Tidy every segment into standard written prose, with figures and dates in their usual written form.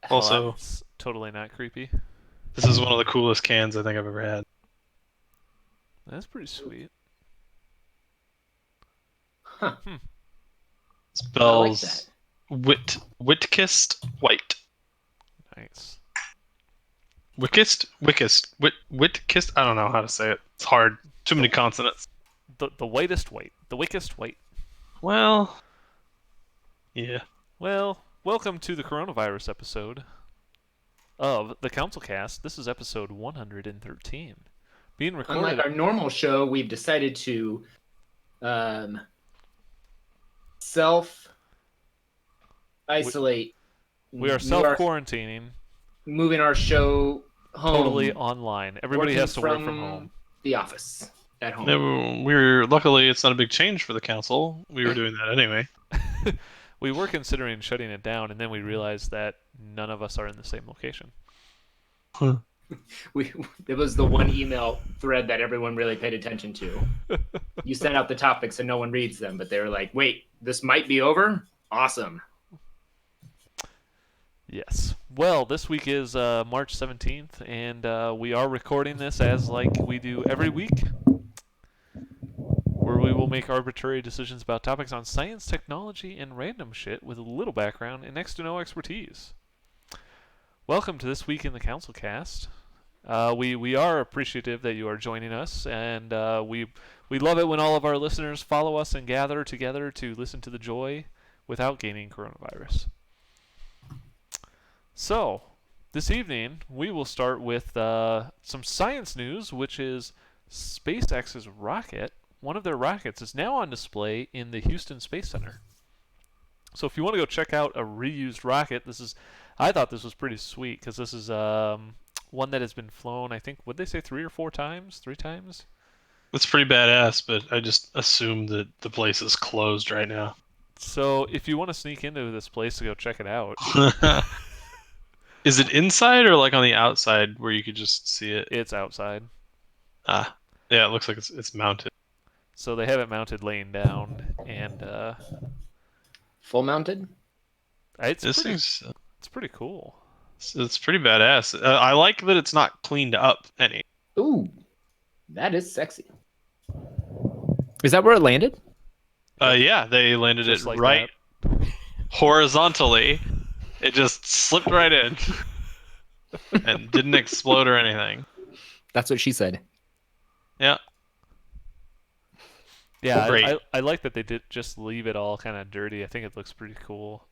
Hell, Also, that's totally not creepy. this is one of the coolest cans I think I've ever had. That's pretty sweet. Huh. Hmm. I like that. Spells Whitkist White. Nice. Whitkist. I don't know how to say it. It's hard. Too The many consonants. the whitest white. The wickedest white. Well, yeah. Well, welcome to the coronavirus episode of the CouncilCast. This is episode 113. Being Unlike recorded. our normal show, we've decided to um, self We, isolate. we are We self are quarantining moving our show totally home, online. Everybody working has to work from from home. the office at home. We're luckily it's not a big change for the council. We were doing that anyway. We were considering shutting it down, and then we realized that none of us are in the same location. Huh. We It was the one email thread that everyone really paid attention to. You sent out the topics and no one reads them, but they were like, "Wait, this might be over." Awesome. Yes. Well, this week is March 17th, and we are recording this as like we do every week, where we will make arbitrary decisions about topics on science, technology, and random shit with a little background and next to no expertise. Welcome to this week in the Council Cast. We are appreciative that you are joining us, and we love it when all of our listeners follow us and gather together to listen to the joy without gaining coronavirus. So, this evening we will start with some science news, which is SpaceX's rocket. One of their rockets is now on display in the Houston Space Center. So, if you want to go check out a reused rocket, I thought this was pretty sweet because this is one that has been flown. I think would they say 3 or 4 times? 3 times? It's pretty badass, but I just assume that the place is closed right now. So, if you want to sneak into this place to go check it out, Is it inside or like on the outside where you could just see it? it's outside. Ah, yeah, it looks like it's mounted. So they have it mounted laying down, and Full mounted. it's This pretty thing's it's pretty cool. it's pretty badass. I like that it's not cleaned up any. Ooh, that is sexy. Is that where it landed? Yep, Yeah, they landed it just like right that. horizontally. It just slipped right in and didn't explode or anything. That's what she said. Yeah, Yeah, great. I like that they did just leave it all kind of dirty. I think it looks pretty cool.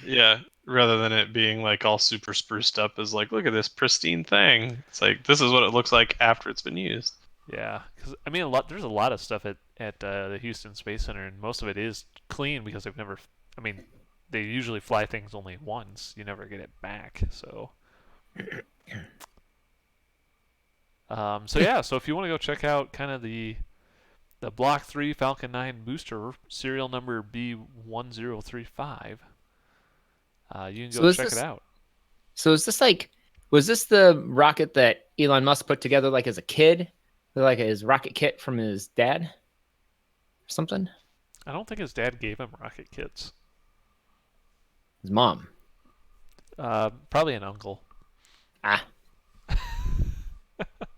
Yeah, rather than it being like all super spruced up as like, look at this pristine thing. It's like this is what it looks like after it's been used. Yeah, because I mean, there's a lot of stuff at the Houston Space Center, and most of it is clean because they've never. I mean, they usually fly things only once. You never get it back. So yeah. So if you want to go check out kind of the Block 3 Falcon 9 booster, serial number B1035, you can So go is check it this? out. So is this like? Was this the rocket that Elon Musk put together like as a kid, like his rocket kit from his dad, or something? I don't think his dad gave him rocket kits. His mom. Probably an uncle. Ah,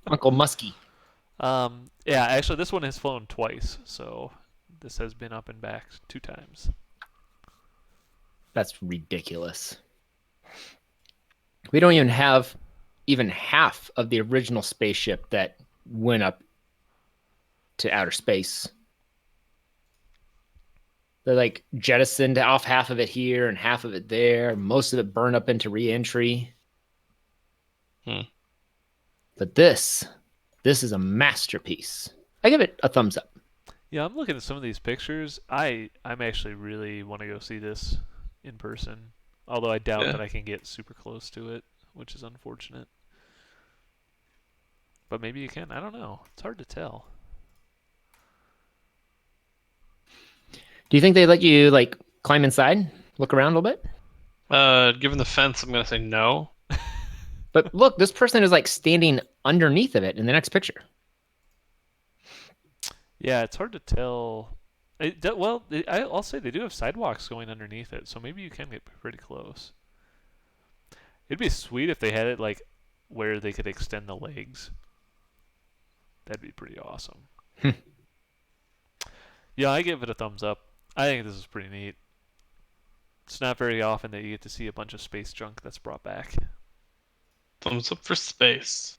Uncle Muskie. Yeah, actually, this one has flown twice, so this has been up and back 2 times. That's ridiculous. We don't even have even half of the original spaceship that went up to outer space. They're like jettisoned off half of it here and half of it there. Most of it burned up into reentry. Hmm. But this is a masterpiece. I give it a thumbs up. Yeah, I'm looking at some of these pictures. I'm actually really want to go see this in person. Although I doubt Yeah. that I can get super close to it, which is unfortunate. But maybe you can. I don't know. It's hard to tell. Do you think they let you like climb inside, look around a little bit? Given the fence, I'm gonna say no. But look, this person is like standing underneath of it in the next picture. Yeah, it's hard to tell. I'll say they do have sidewalks going underneath it, so maybe you can get pretty close. It'd be sweet if they had it like where they could extend the legs. That'd be pretty awesome. Yeah, I give it a thumbs up. I think this is pretty neat. It's not very often that you get to see a bunch of space junk that's brought back. Thumbs up for space.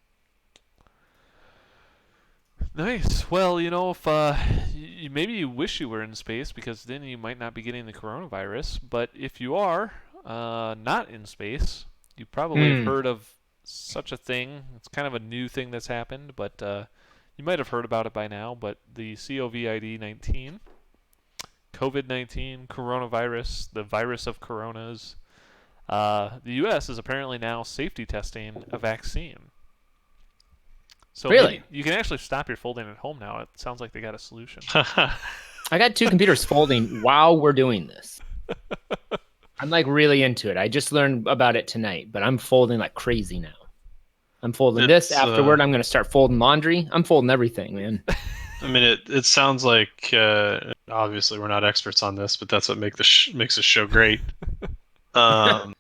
Nice. Well, if maybe you wish you were in space because then you might not be getting the coronavirus. But if you are not in space, you probably have heard of such a thing. It's kind of a new thing that's happened, but you might have heard about it by now. But the COVID-19, COVID-19, coronavirus, the virus of coronas. The U.S. is apparently now safety testing a vaccine. So Really? you can actually stop your folding at home now. It sounds like they got a solution. I got 2 computers folding while we're doing this. I'm like really into it. I just learned about it tonight, but I'm folding like crazy now. I'm folding this. Afterward, I'm going to start folding laundry. I'm folding everything, man. I mean, it sounds like obviously we're not experts on this, but that's what makes the show great. That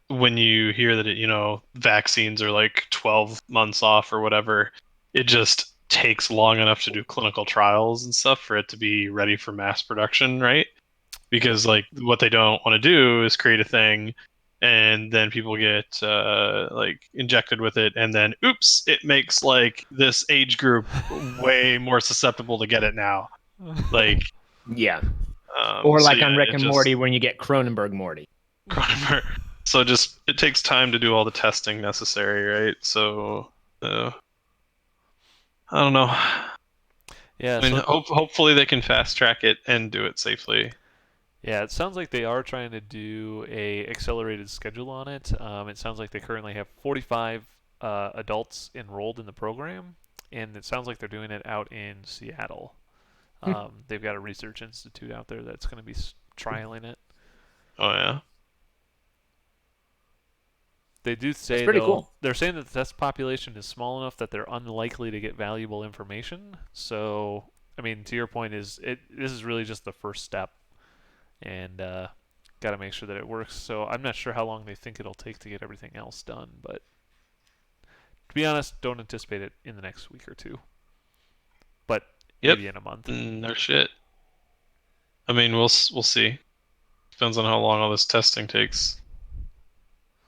when you hear that vaccines are like 12 months off or whatever, it just takes long enough to do clinical trials and stuff for it to be ready for mass production, right? Because like what they don't want to do is create a thing and then people get like injected with it, and then oops, it makes like this age group way more susceptible to get it now. Like yeah. Or like on Rick and just, Morty when you get Cronenberg Morty. So it takes time to do all the testing necessary, right? So I don't know. Yeah. I mean, hopefully they can fast track it and do it safely. Yeah, it sounds like they are trying to do a accelerated schedule on it. It sounds like they currently have 45 adults enrolled in the program, and it sounds like they're doing it out in Seattle. They've got a research institute out there that's going to be trialing it. Oh yeah. They do say pretty though, cool. They're saying that the test population is small enough that they're unlikely to get valuable information. So, I mean, to your point, this is really just the first step, and got to make sure that it works. So I'm not sure how long they think it'll take to get everything else done, but to be honest, don't anticipate it in the next week or two. But maybe in a month. No shit. I mean, we'll see. Depends on how long all this testing takes.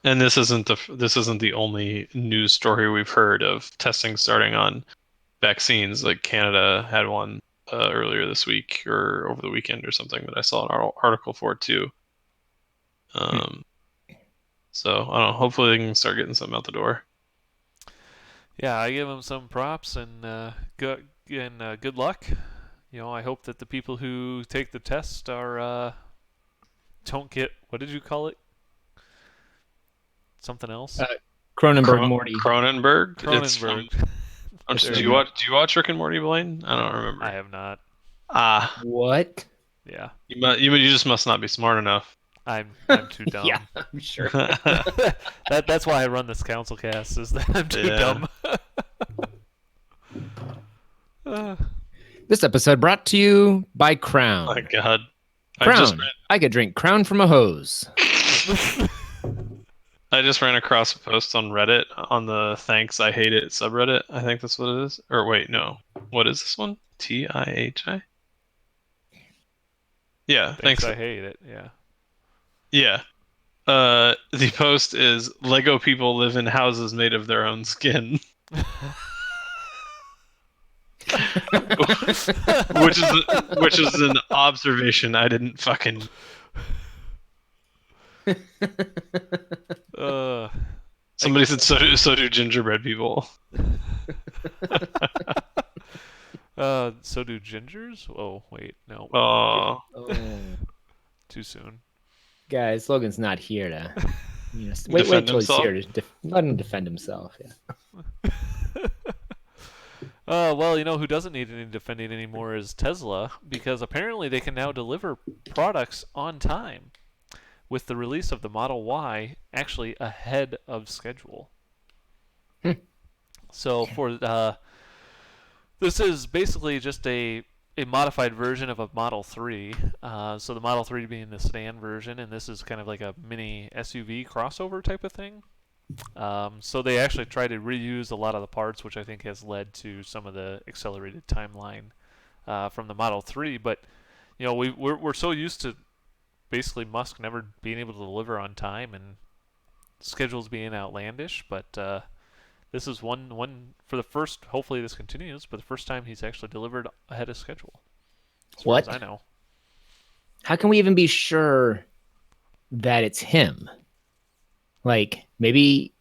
And this isn't the only news story we've heard of testing starting on vaccines. Like Canada had one earlier this week or over the weekend or something that I saw an article for too. So I don't know. Hopefully they can start getting something out the door. Yeah, I give them some props and good luck. I hope that the people who take the test are don't get, what did you call it? Something else? Cronenberg Morty. Cronenberg. Cronenberg. Do you watch Rick and Morty, Blaine? I don't remember. I have not. What? Yeah. You just must not be smart enough. I'm too dumb. Yeah, I'm sure. That's why I run this CouncilCast, is that I'm too dumb. This episode brought to you by Crown. My God. Crown. I could drink Crown from a hose. I just ran across a post on Reddit on the Thanks I Hate It subreddit. I think that's what it is. Or wait, no. What is this one? TIHI? Yeah, thanks. I hate it. Yeah. Yeah. The post is Lego people live in houses made of their own skin. which is an observation I didn't fucking Somebody said so do gingerbread people. So do gingers? Oh, wait, no. Oh. Too soon. Guys, Logan's not here to wait till he's here to let him defend himself. Yeah. Well, who doesn't need any defending anymore is Tesla, because apparently they can now deliver products on time, with the release of the Model Y actually ahead of schedule. So this is basically just a a modified version of a Model 3. So the Model 3 being the sedan version, and this is kind of like a mini SUV crossover type of thing. So they actually try to reuse a lot of the parts, which I think has led to some of the accelerated timeline from the Model 3. But we're so used to basically Musk never being able to deliver on time and schedules being outlandish. But this is one for the first. Hopefully this continues, but the first time he's actually delivered ahead of schedule, as far as I know. How can we even be sure that it's him? Like maybe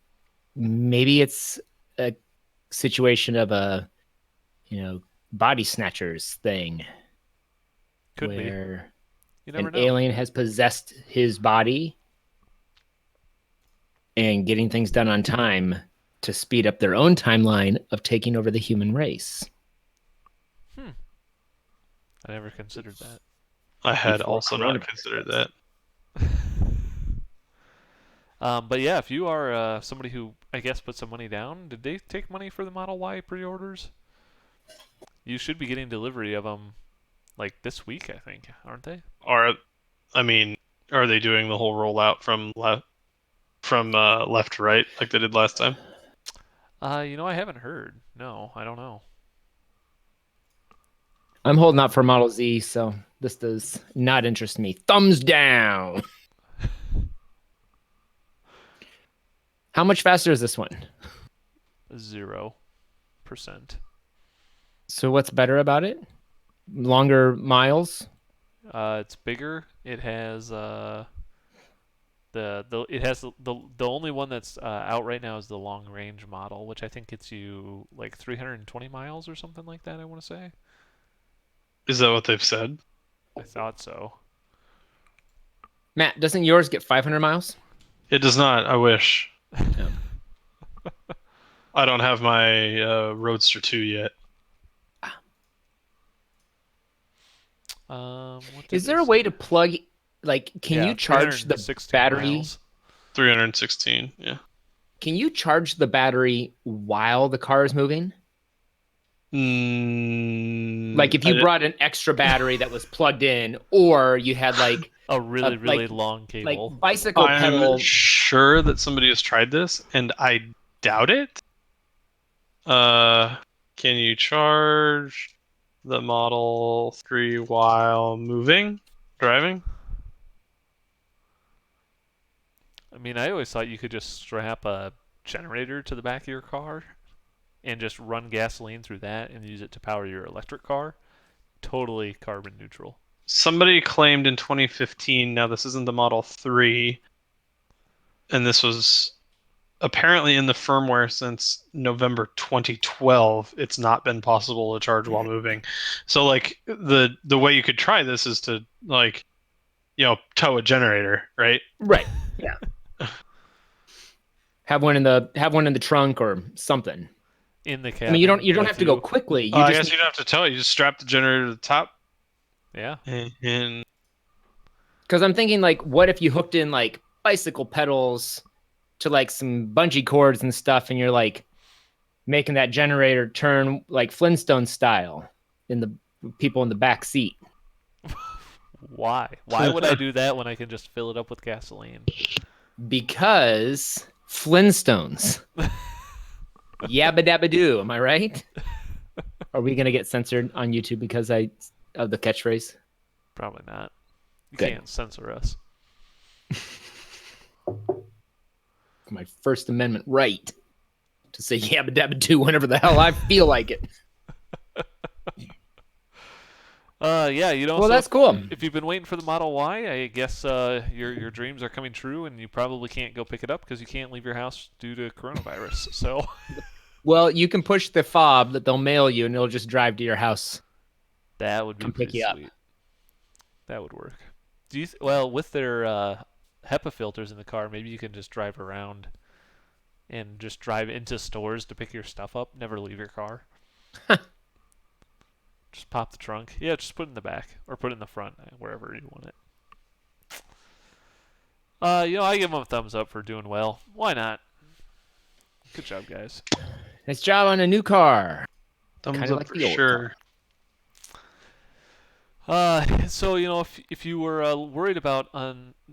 it's a situation of a body snatchers thing. Could where be. You never an know. alien has possessed his body and getting things done on time to speed up their own timeline of taking over the human race. I never considered that. I had Before also not considered that. But yeah, if you are somebody who, I guess, put some money down, did they take money for the Model Y pre-orders? You should be getting delivery of them like this week, I think, aren't they? Are they doing the whole rollout from left to right like they did last time? I haven't heard. No, I don't know. I'm holding out for Model Z, so this does not interest me. Thumbs down. How much faster is this one? 0%. So what's better about it? Longer miles? It's bigger. It has the only one that's out right now is the long range model, which I think gets you like 320 miles or something like that. I want to say. Is that what they've said? I thought so. Matt, doesn't yours get 500 miles? It does not. I wish. No. I don't have my Roadster 2 yet. Is there a way to plug? Like, can you charge the battery? Miles. 316. Yeah. Can you charge the battery while the car is moving? Like if you brought an extra battery that was plugged in, or you had like a really long cable, like bicycle pedal. I'm sure that somebody has tried this, and I doubt it. Can you charge the Model 3 while driving? I mean, I always thought you could just strap a generator to the back of your car and just run gasoline through that and use it to power your electric car. Totally carbon neutral. Somebody claimed in 2015, now this isn't the Model 3, and this was apparently in the firmware since November 2012, it's not been possible to charge while moving. So like the way you could try this is to like tow a generator, right? Right. Yeah. have one in the trunk or something. In the cabin. I mean, you don't have to go quickly. I guess you don't have to tow it. You just strap the generator to the top. Yeah. And because I'm thinking like, what if you hooked in like bicycle pedals to like some bungee cords and stuff, and you're like making that generator turn like Flintstone style in the people in the back seat. Why? Why would I do that when I can just fill it up with gasoline? Because Flintstones. Yabba dabba doo. Am I right? Are we gonna get censored on YouTube because of the catchphrase? Probably not. You Good. can't censor us. My First Amendment right to say yabba dabba doo whenever the hell I feel like it. Yeah, Well, so that's cool. If you've been waiting for the Model Y, I guess your dreams are coming true, and you probably can't go pick it up because you can't leave your house due to coronavirus. So, well, you can push the fob that they'll mail you, and it'll just drive to your house. That would be pick pretty you up. sweet. That would work. Well, with their HEPA filters in the car, maybe you can just drive around and just drive into stores to pick your stuff up. Never leave your car. Just pop the trunk. Yeah, just put it in the back or put it in the front, wherever you want it. I give them a thumbs up for doing well. Why not? Good job, guys. Nice job on a new car. thumbs Kinda up like for the old sure. So if you were worried about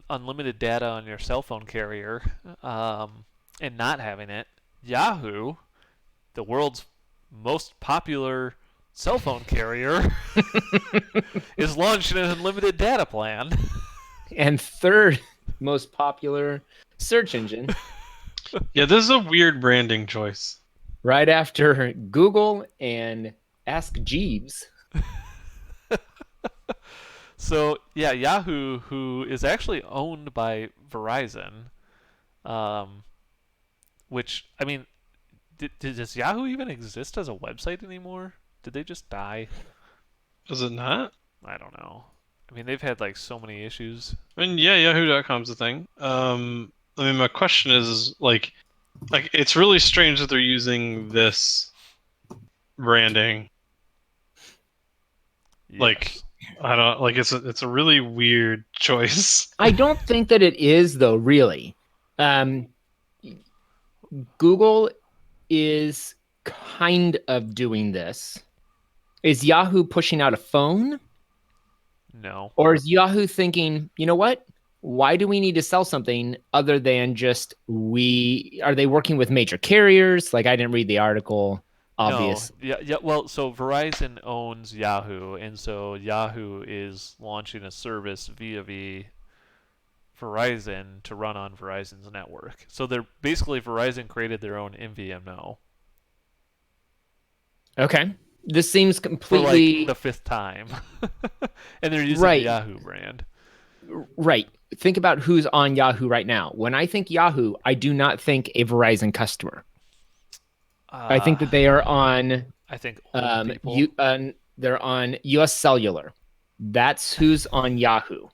unlimited data on your cell phone carrier, and not having it, Yahoo, the world's most popular cell phone carrier, is launching an unlimited data plan. And third most popular search engine, Yeah, this is a weird branding choice. right after Google and Ask Jeeves. So yeah, Yahoo, who is actually owned by Verizon, um, which I mean, does Yahoo even exist as a website anymore? Did they just die? Does it not? I don't know. I mean, they've had like so many issues. I mean, yeah, Yahoo.com's a thing. I mean, my question is like it's really strange that they're using this branding. Like, Yes. I don't like it's a really weird choice. I don't think that it is, though, really. Um, Google is kind of doing this. Is Yahoo pushing out a phone? No. Or is Yahoo thinking, you know what? Why do we need to sell something other than just are they working with major carriers? Like, I didn't read the article. No. Obvious. Yeah. Yeah. Well, so Verizon owns Yahoo, and so Yahoo is launching a service via Verizon to run on Verizon's network. So they're basically Verizon created their own MVNO Okay. This seems for completely like the fifth time, and they're using the right. Yahoo brand. Right. Think about who's on Yahoo right now. When I think Yahoo, I do not think a Verizon customer. I think Uh, that they are on I think old people. they're on US Cellular. That's who's on Yahoo.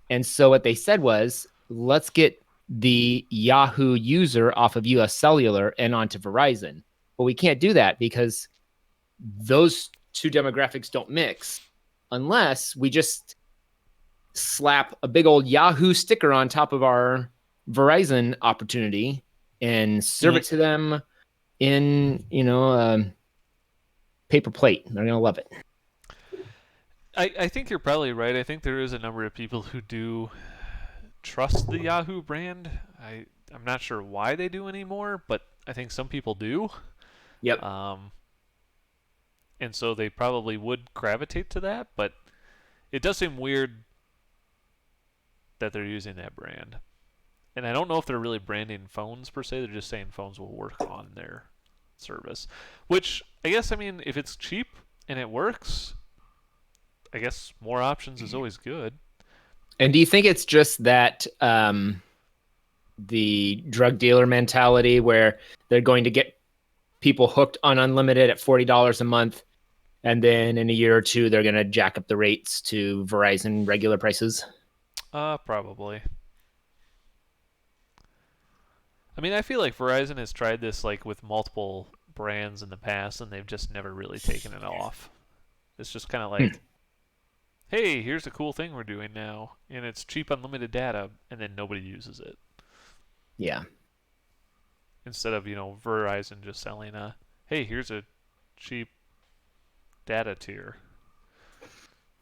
And so what they said was, let's get the Yahoo user off of US Cellular and onto Verizon. But we can't do that because those two demographics don't mix unless we just slap a big old Yahoo sticker on top of our Verizon opportunity and serve it to them in, paper plate. They're going to love it. I think you're probably right. I think there is a number of people who do trust the Yahoo brand. I'm not sure why they do anymore, but I think some people do. Yep. And so they probably would gravitate to that, but it does seem weird that they're using that brand. And I don't know if they're really branding phones per se. They're just saying phones will work on their service. Which, I guess, I mean, if it's cheap and it works, I guess more options is always good. And do you think it's just that the drug dealer mentality where they're going to get people hooked on unlimited at $40 a month, and then in a year or two they're going to jack up the rates to Verizon regular prices? Probably. I mean, I feel like Verizon has tried this like with multiple brands in the past, and they've just never really taken it off. It's just kind of like, hey, here's a cool thing we're doing now, and it's cheap unlimited data, and then nobody uses it. Yeah. Instead of Verizon just selling hey, here's a cheap data tier.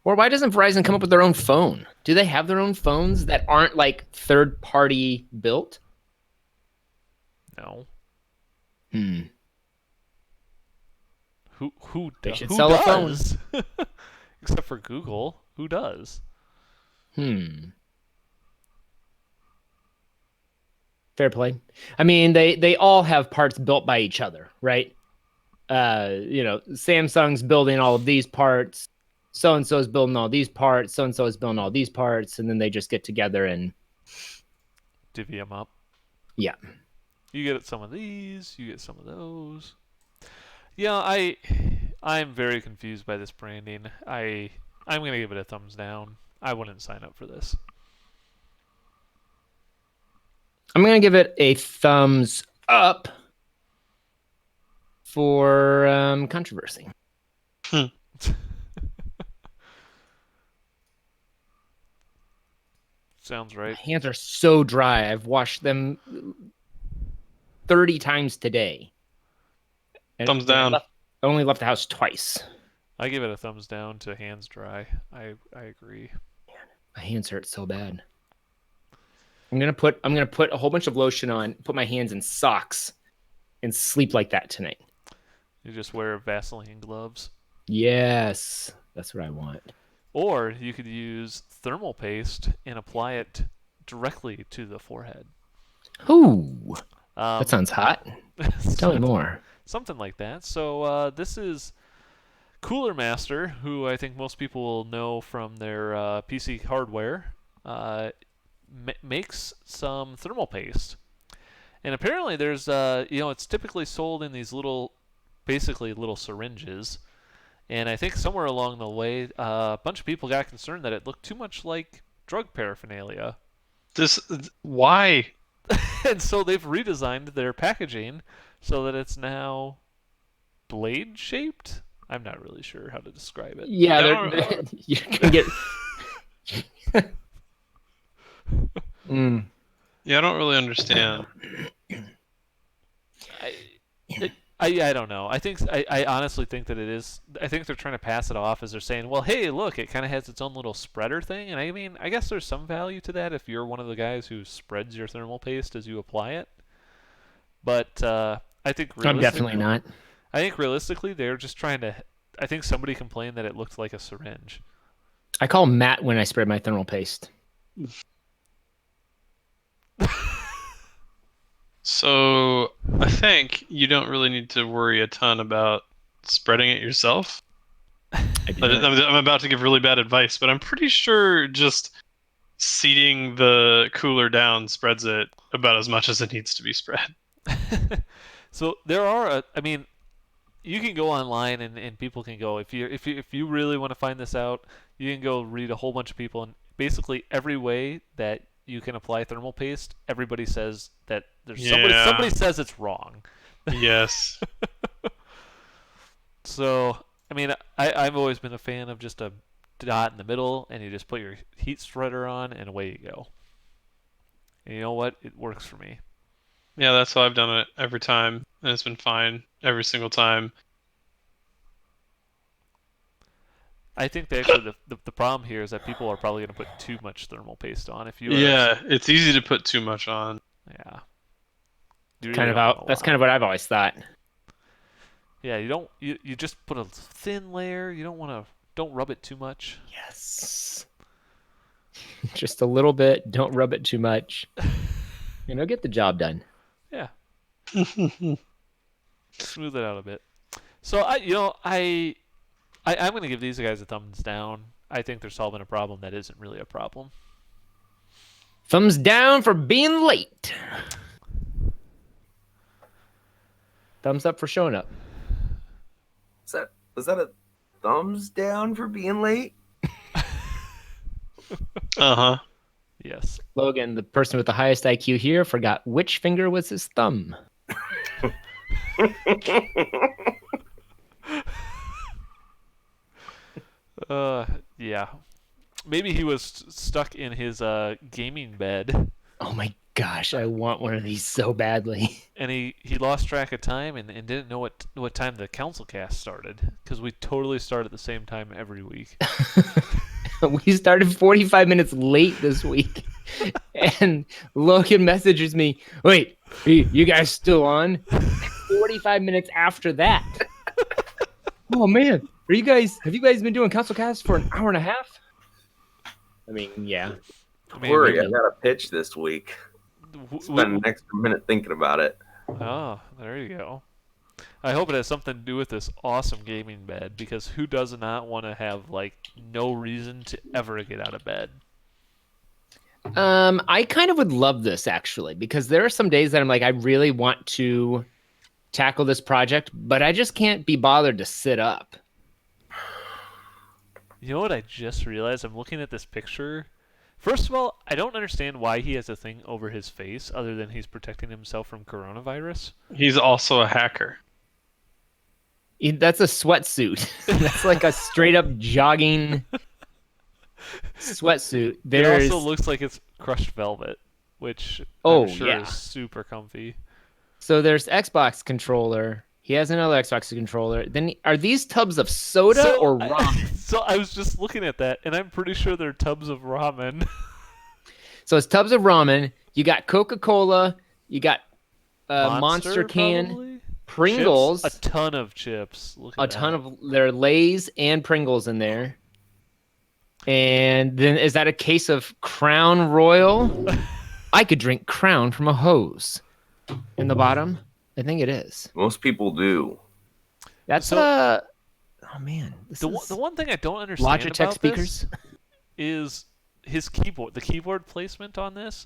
Or why doesn't Verizon come up with their own phone? Do they have their own phones that aren't like third party built? No. Hmm. Who They does? should Who sell a phone. does? Except for Google, who does? Fair play. I mean, they all have parts built by each other, right? Samsung's building all of these parts, so and so is building all these parts, so and so is building all these parts, and then they just get together and divvy them up. Yeah. You get some of these, you get some of those. Yeah, I'm very confused by this branding. I'm gonna give it a thumbs down. I wouldn't sign up for this. I'm gonna give it a thumbs up for controversy. Sounds right. My hands are so dry. I've washed them 30 times today. Thumbs down. I only left the house twice. I give it a thumbs down to hands dry. I agree. My hands hurt so bad. I'm gonna put a whole bunch of lotion on, put my hands in socks, and sleep like that tonight. You just wear Vaseline gloves. Yes, that's what I want. Or you could use thermal paste and apply it directly to the forehead. Ooh, that sounds hot. Tell me more. Something like that. So this is Cooler Master, who I think most people will know from their PC hardware, makes some thermal paste. And apparently there's, it's typically sold in these basically little syringes. And I think somewhere along the way, a bunch of people got concerned that it looked too much like drug paraphernalia. Why? And so they've redesigned their packaging so that it's now blade shaped. I'm not really sure how to describe it. Yeah, you can get. Yeah, I don't really understand. I don't know. I honestly think that it is. I think they're trying to pass it off as they're saying, well, hey, look, it kind of has its own little spreader thing. And I mean, I guess there's some value to that if you're one of the guys who spreads your thermal paste as you apply it. But I think I'm definitely not. I think realistically, they're just trying to. I think somebody complained that it looked like a syringe. I call Matt when I spread my thermal paste. So I think you don't really need to worry a ton about spreading it yourself. I'm about to give really bad advice, but I'm pretty sure just seating the cooler down spreads it about as much as it needs to be spread. So there are, I mean, you can go online and people can go if you really want to find this out, you can go read a whole bunch of people, and basically every way that you can apply thermal paste, everybody says that there's somebody says it's wrong. Yes. So I mean, I've always been a fan of just a dot in the middle, and you just put your heat spreader on, and away you go. And you know what? It works for me. Yeah, that's how I've done it every time, and it's been fine every single time. I think that actually the problem here is that people are probably going to put too much thermal paste on. It's easy to put too much on. Yeah. That's kind of what I've always thought. Yeah, you just put a thin layer. You don't rub it too much. Yes. Just a little bit. Don't rub it too much. Get the job done. Yeah. Smooth it out a bit. So I'm going to give these guys a thumbs down. I think they're solving a problem that isn't really a problem. Thumbs down for being late. Thumbs up for showing up. Was that a thumbs down for being late? Uh-huh. Yes. Logan, the person with the highest IQ here, forgot which finger was his thumb. Yeah. Maybe he was stuck in his gaming bed. Oh my gosh, I want one of these so badly. And he lost track of time and didn't know what time the CouncilCast started, because we totally start at the same time every week. We started 45 minutes late this week. And Logan messages me, wait, you guys still on? 45 minutes after that. Oh man, have you guys been doing CouncilCast for an hour and a half? I mean, yeah. Don't worry, I got a pitch this week. Spend an extra minute thinking about it. Oh, there you go. I hope it has something to do with this awesome gaming bed, because who does not want to have no reason to ever get out of bed? I kind of would love this actually, because there are some days that I'm like, I really want to tackle this project, but I just can't be bothered to sit up. You know what I just realized? I'm looking at this picture. First of all, I don't understand why he has a thing over his face other than he's protecting himself from coronavirus. He's also a hacker. That's a sweatsuit. That's like a straight up jogging sweatsuit. It also looks like it's crushed velvet, which I'm sure is super comfy. So there's Xbox controller. He has another Xbox controller. Then are these tubs of soda or ramen? So I was just looking at that, and I'm pretty sure they're tubs of ramen. So it's tubs of ramen. You got Coca-Cola. You got Monster can, probably? Pringles, Chips, a ton of chips. Look at a ton of their Lay's and Pringles in there. And then is that a case of Crown Royal? I could drink Crown from a hose. In the bottom, I think it is. Most people do. That's So- oh man, the one thing I don't understand Logitech about speakers. this is his keyboard. The keyboard placement on this.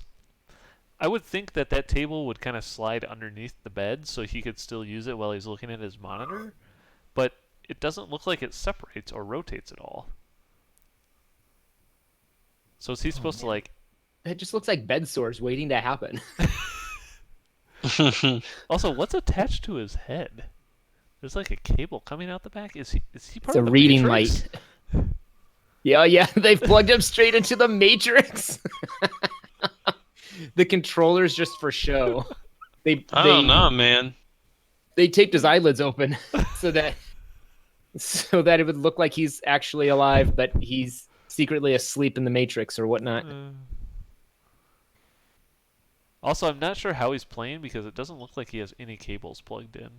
I would think that table would kind of slide underneath the bed so he could still use it while he's looking at his monitor, but it doesn't look like it separates or rotates at all. So is he supposed to like? It just looks like bed sores waiting to happen. Also, what's attached to his head? There's like a cable coming out the back. Is he part It's a of the reading Matrix? light. Yeah, they've plugged him straight into the Matrix. The controller's just for show. I don't know, man. They taped his eyelids open so that it would look like he's actually alive, but he's secretly asleep in the Matrix or whatnot. Also, I'm not sure how he's playing because it doesn't look like he has any cables plugged in.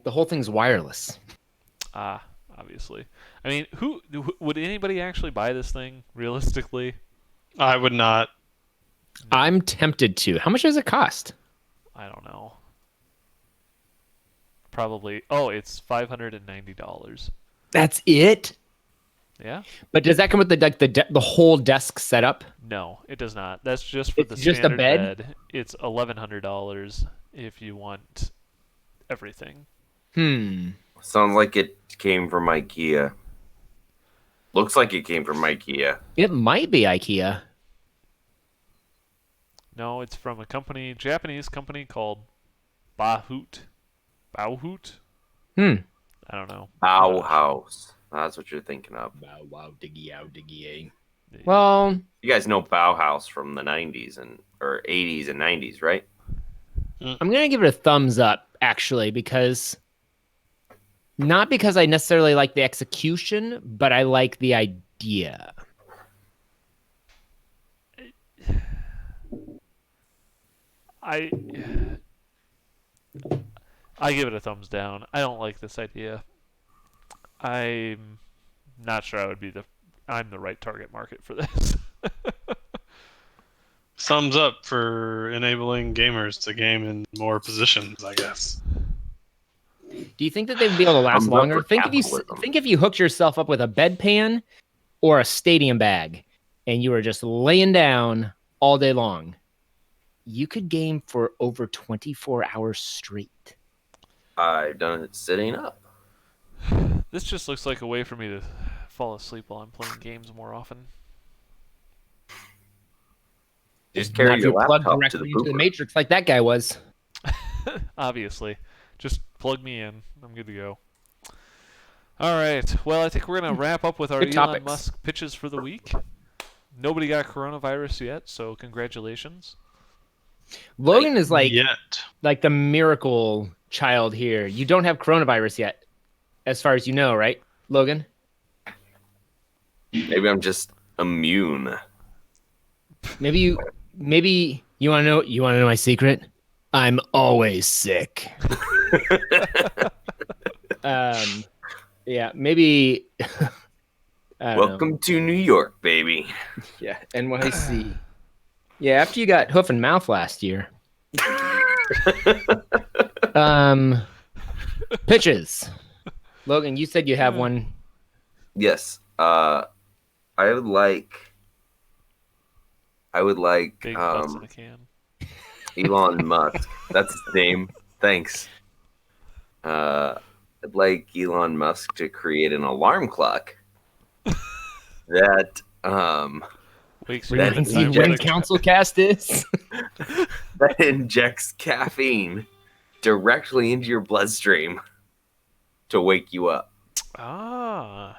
The whole thing's wireless. Obviously. I mean, who would anybody actually buy this thing realistically? I would not. I'm tempted to. How much does it cost? I don't know. Probably. Oh, it's $590. That's it? Yeah? But does that come with the whole desk setup? No, it does not. That's just for It's the just a standard bed? It's $1,100 if you want everything. Sounds like it came from IKEA. Looks like it came from IKEA. It might be IKEA. No, it's from a Japanese company called Bahoot. Baohoot? I don't know. Bauhaus. That's what you're thinking of. Wow, diggy. Yeah. Well, You guys know Bauhaus from the 90s or 80s and 90s, right? I'm going to give it a thumbs up, actually, not because I necessarily like the execution, but I like the idea. I give it a thumbs down. I don't like this idea. I'm not sure I'm the right target market for this. Thumbs up for enabling gamers to game in more positions, I guess. Do you think that they'd be able to last I'm up longer? for Think capitalism. if you hooked yourself up with a bedpan or a stadium bag and you were just laying down all day long. You could game for over 24 hours straight. I've done it sitting up. This just looks like a way for me to fall asleep while I'm playing games more often. Just Not carry if your you're plugged laptop to directly the into the booper. Matrix like that guy was. Obviously. Just plug me in. I'm good to go. All right. Well, I think we're going to wrap up with our Good Elon topics. Musk pitches for the week. Nobody got coronavirus yet, so congratulations. Logan is like Yet. the miracle child here. You don't have coronavirus yet, as far as you know, right, Logan? Maybe I'm just immune. Maybe you want to know my secret? I'm always sick. Yeah, maybe. I don't know. Welcome to New York, baby. Yeah, NYC. Yeah, after you got hoof and mouth last year. Pitches. Logan, you said you have one. Yes. I would like Big butts in a can. Elon Musk. That's his name. Thanks. I'd like Elon Musk to create an alarm clock that Wakes We're you That up going to in see time when with a- CouncilCast is. that injects caffeine directly into your bloodstream to wake you up. Ah.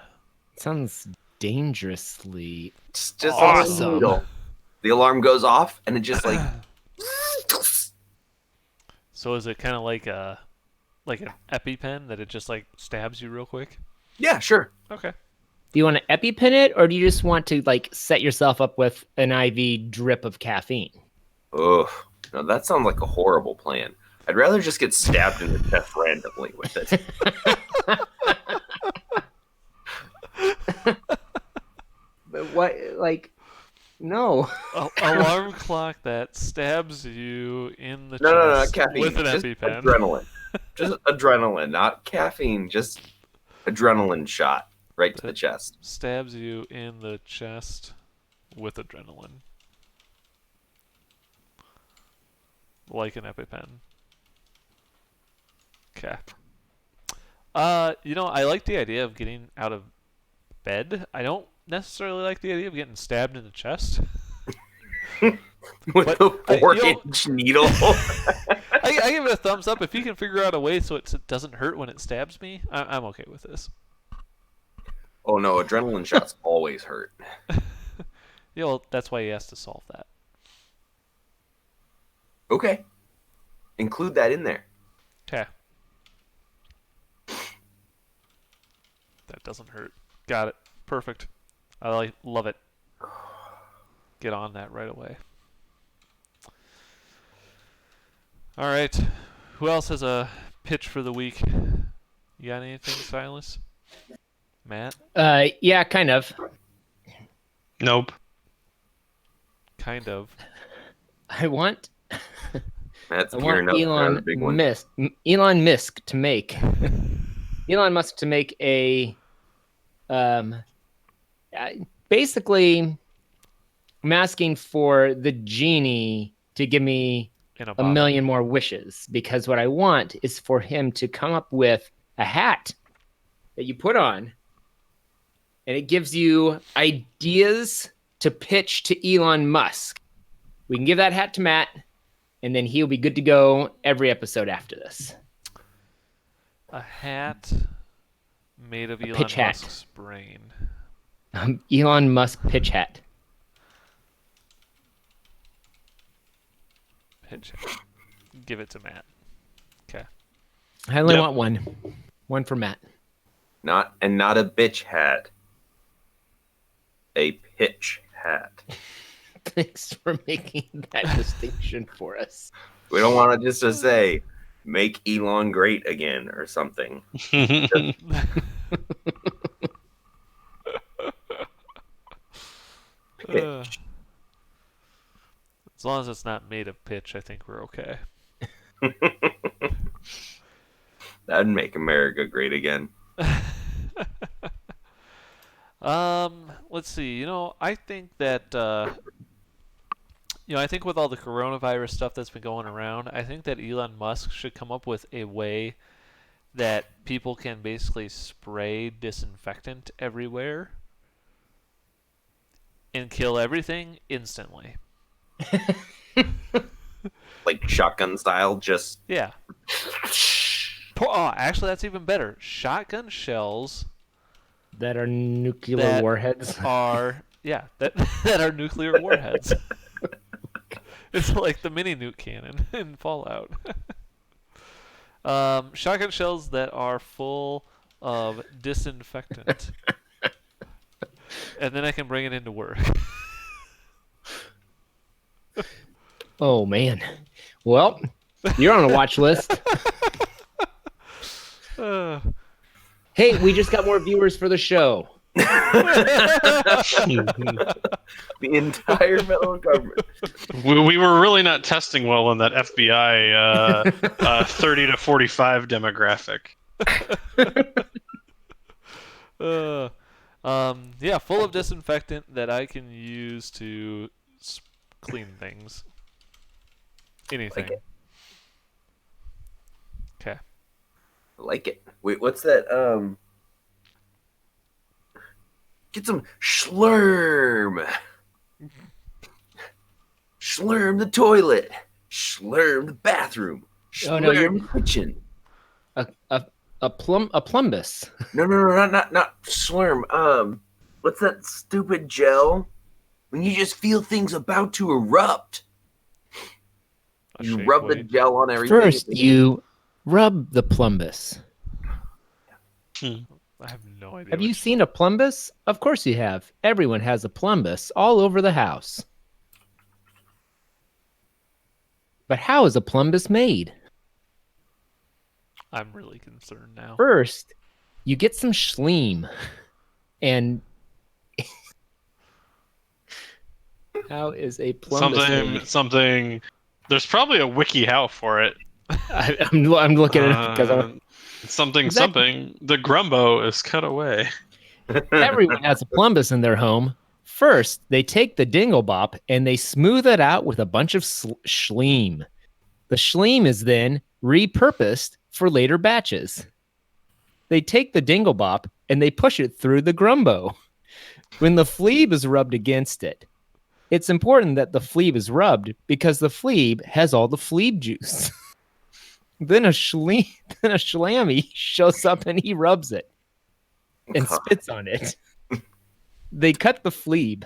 Sounds dangerously. Just Awesome. a needle. The alarm goes off and it just like So is it kind of like an EpiPen that it just like stabs you real quick? Yeah, sure. Okay. Do you want to EpiPen it, or do you just want to like set yourself up with an IV drip of caffeine? Ugh. No, that sounds like a horrible plan. I'd rather just get stabbed in the chest randomly with it. But what, like, no. Alarm clock that stabs you in the No, chest caffeine. with an Just EpiPen. adrenaline. Just adrenaline, not caffeine. Just adrenaline shot right to the chest. Stabs you in the chest with adrenaline. Like an EpiPen. Okay. I like the idea of getting out of bed. I don't necessarily like the idea of getting stabbed in the chest. With But a 4-inch needle. I give it a thumbs up. If you can figure out a way so it doesn't hurt when it stabs me, I'm okay with this. Oh no, adrenaline shots always hurt. Well, that's why he has to solve that. Okay. Include that in there. Okay. That doesn't hurt. Got it. Perfect. I love it. Get on that right away. All right. Who else has a pitch for the week? You got anything, Silas? Matt? Yeah, kind of. Nope. Kind of. That's I gearing want up for another big one. Elon Musk to make a basically I'm asking for the genie to give me In a a bottle. million more wishes, because what I want is for him to come up with a hat that you put on and it gives you ideas to pitch to Elon Musk. We can give that hat to Matt, and then he'll be good to go every episode after this. A hat made of Elon pitch hat. Musk's brain. Elon Musk pitch hat. Pitch hat. Give it to Matt. Okay. I only Yep. want one. One for Matt. Not a bitch hat. A pitch hat. Thanks for making that distinction for us. We don't want to just to say, make Elon great again or something. Pitch. As long as it's not made of pitch, I think we're okay. That'd make America great again. Let's see. I think that I think with all the coronavirus stuff that's been going around, I think that Elon Musk should come up with a way that people can basically spray disinfectant everywhere and kill everything instantly. Like shotgun style, just Yeah. Oh, actually, that's even better. Shotgun shells That are nuclear That warheads. are that are nuclear warheads. It's like the mini nuke cannon in Fallout. Shotgun shells that are full of disinfectant, and then I can bring it into work. Oh man. Well, you're on a watch list. Hey, we just got more viewers for the show. the entire federal government. We were really not testing well in that FBI 30 to 45 demographic. Yeah, full of disinfectant that I can use to clean things. Anything. Like it. Okay. I like it. Wait, what's that? Get some Schlurm. Schlurm the toilet. Schlurm the bathroom. Schlurm Oh, no, you're- the kitchen. A plumbus. No, not Schlurm. What's that stupid gel? When you just feel things about to erupt. You shake rub the weight. gel on everything. First, you rub the plumbus. I have no idea. Have you seen a plumbus? Of course you have. Everyone has a plumbus all over the house. But how is a plumbus made? I'm really concerned now. First, you get some schleem. And how is a plumbus made? Something. There's probably a wiki how for it. I'm looking at it because something. Exactly. The grumbo is cut away. Everyone has a plumbus in their home. First, they take the dingle bop and they smooth it out with a bunch of schleem. The schleem is then repurposed for later batches. They take the dingle bop and they push it through the grumbo. When the fleeb is rubbed against it, it's important that the fleeb is rubbed because the fleeb has all the fleeb juice. Then a schlammy shows up and he rubs it and spits on it. They cut the fleeb.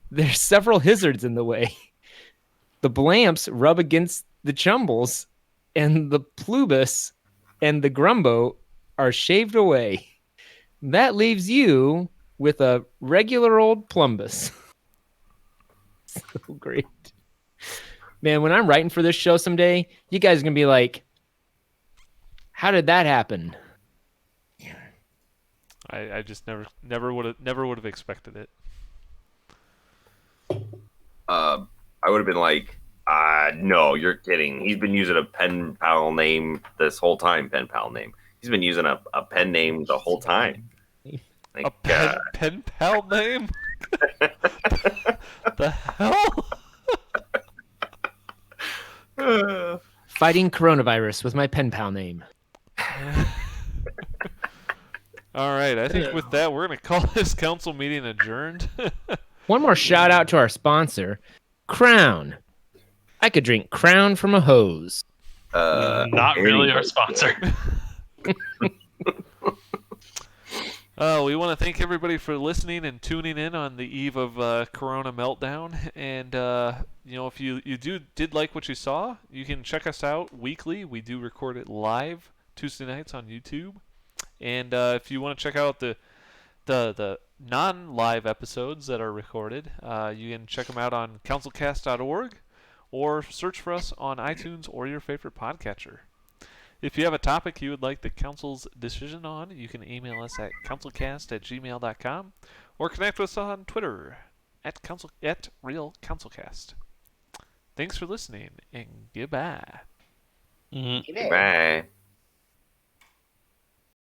There's several hazards in the way. The blamps rub against the chumbles, and the plubus and the grumbo are shaved away. That leaves you with a regular old plumbus. So great. Man, when I'm writing for this show someday, you guys are going to be like, how did that happen? I just never would have expected it. I would have been like, no, you're kidding. He's been using a pen pal name this whole time. Pen pal name. He's been using a pen name the whole time. Like, A pen pal name? The hell? Fighting coronavirus with my pen pal name. All right, I think with that, we're going to call this council meeting adjourned. One more shout out to our sponsor, Crown. I could drink Crown from a hose. Not really our sponsor. We want to thank everybody for listening and tuning in on the eve of Corona Meltdown. And if you did like what you saw, you can check us out weekly. We do record it live Tuesday nights on YouTube. And if you want to check out the non-live episodes that are recorded, you can check them out on CouncilCast.org or search for us on iTunes or your favorite podcatcher. If you have a topic you would like the council's decision on, you can email us at councilcast@gmail.com or connect with us on Twitter at @RealCouncilCast. Thanks for listening, and goodbye. Mm-hmm. Bye.